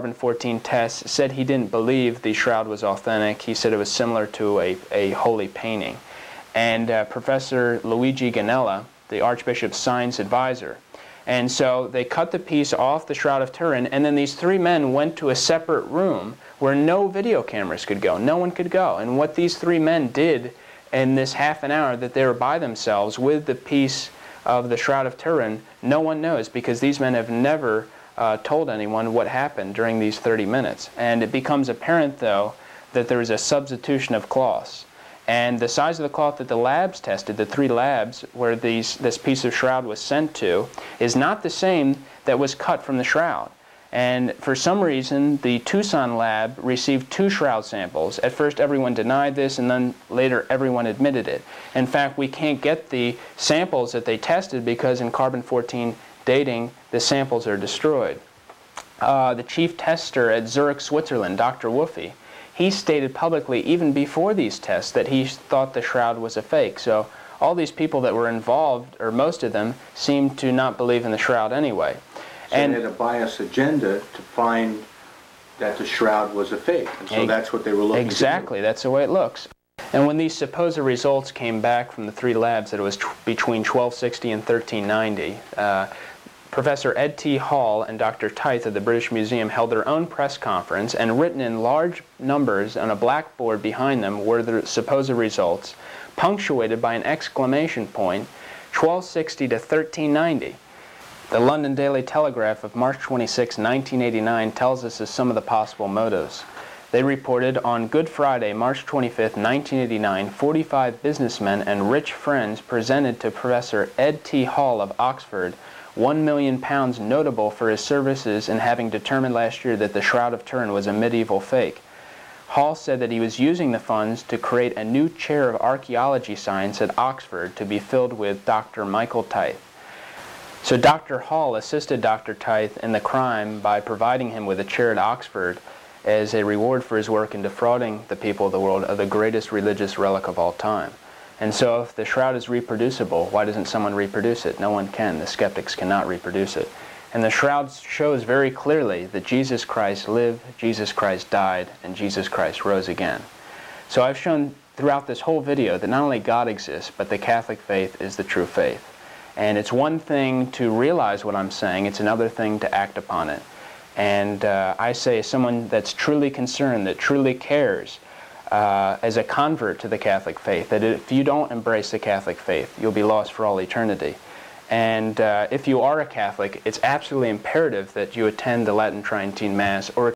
carbon-14 tests, said he didn't believe the shroud was authentic. He said it was similar to a holy painting. And Professor Luigi Ganella, the Archbishop's science advisor. And so they cut the piece off the Shroud of Turin, and then these three men went to a separate room where no video cameras could go. No one could go. And what these three men did in this half an hour that they were by themselves with the piece of the Shroud of Turin, no one knows, because these men have never told anyone what happened during these 30 minutes. And it becomes apparent, though, that there is a substitution of cloths. And the size of the cloth that the labs tested, the three labs where this piece of shroud was sent to, is not the same that was cut from the shroud. And for some reason, the Tucson lab received 2 shroud samples. At first, everyone denied this, and then later, everyone admitted it. In fact, we can't get the samples that they tested because in carbon-14 dating, the samples are destroyed. The chief tester at Zurich, Switzerland, Dr. Woofy, he stated publicly, even before these tests, that he thought the shroud was a fake. So all these people that were involved, or most of them, seemed to not believe in the shroud anyway. So they had a biased agenda to find that the shroud was a fake. And so that's what they were looking Exactly. to do. That's the way it looks. And when these supposed results came back from the 3 labs that it was between 1260 and 1390, Professor Ed T. Hall and Dr. Tyth of the British Museum held their own press conference, and written in large numbers on a blackboard behind them were the supposed results, punctuated by an exclamation point, 1260 to 1390. The London Daily Telegraph of March 26, 1989 tells us of some of the possible motives. They reported on Good Friday, March 25, 1989, 45 businessmen and rich friends presented to Professor Ed T. Hall of Oxford £1 million notable for his services in having determined last year that the Shroud of Turin was a medieval fake. Hall said that he was using the funds to create a new chair of archaeology science at Oxford to be filled with Dr. Michael Tyth. So Dr. Hall assisted Dr. Tyth in the crime by providing him with a chair at Oxford as a reward for his work in defrauding the people of the world of the greatest religious relic of all time. And so if the shroud is reproducible, why doesn't someone reproduce it? No one can. The skeptics cannot reproduce it. And the shroud shows very clearly that Jesus Christ lived, Jesus Christ died, and Jesus Christ rose again. So I've shown throughout this whole video that not only God exists, but the Catholic faith is the true faith. And it's one thing to realize what I'm saying, it's another thing to act upon it. And I say, as someone that's truly concerned, that truly cares, as a convert to the Catholic faith, that if you don't embrace the Catholic faith, you'll be lost for all eternity. And if you are a Catholic, it's absolutely imperative that you attend the Latin Tridentine Mass or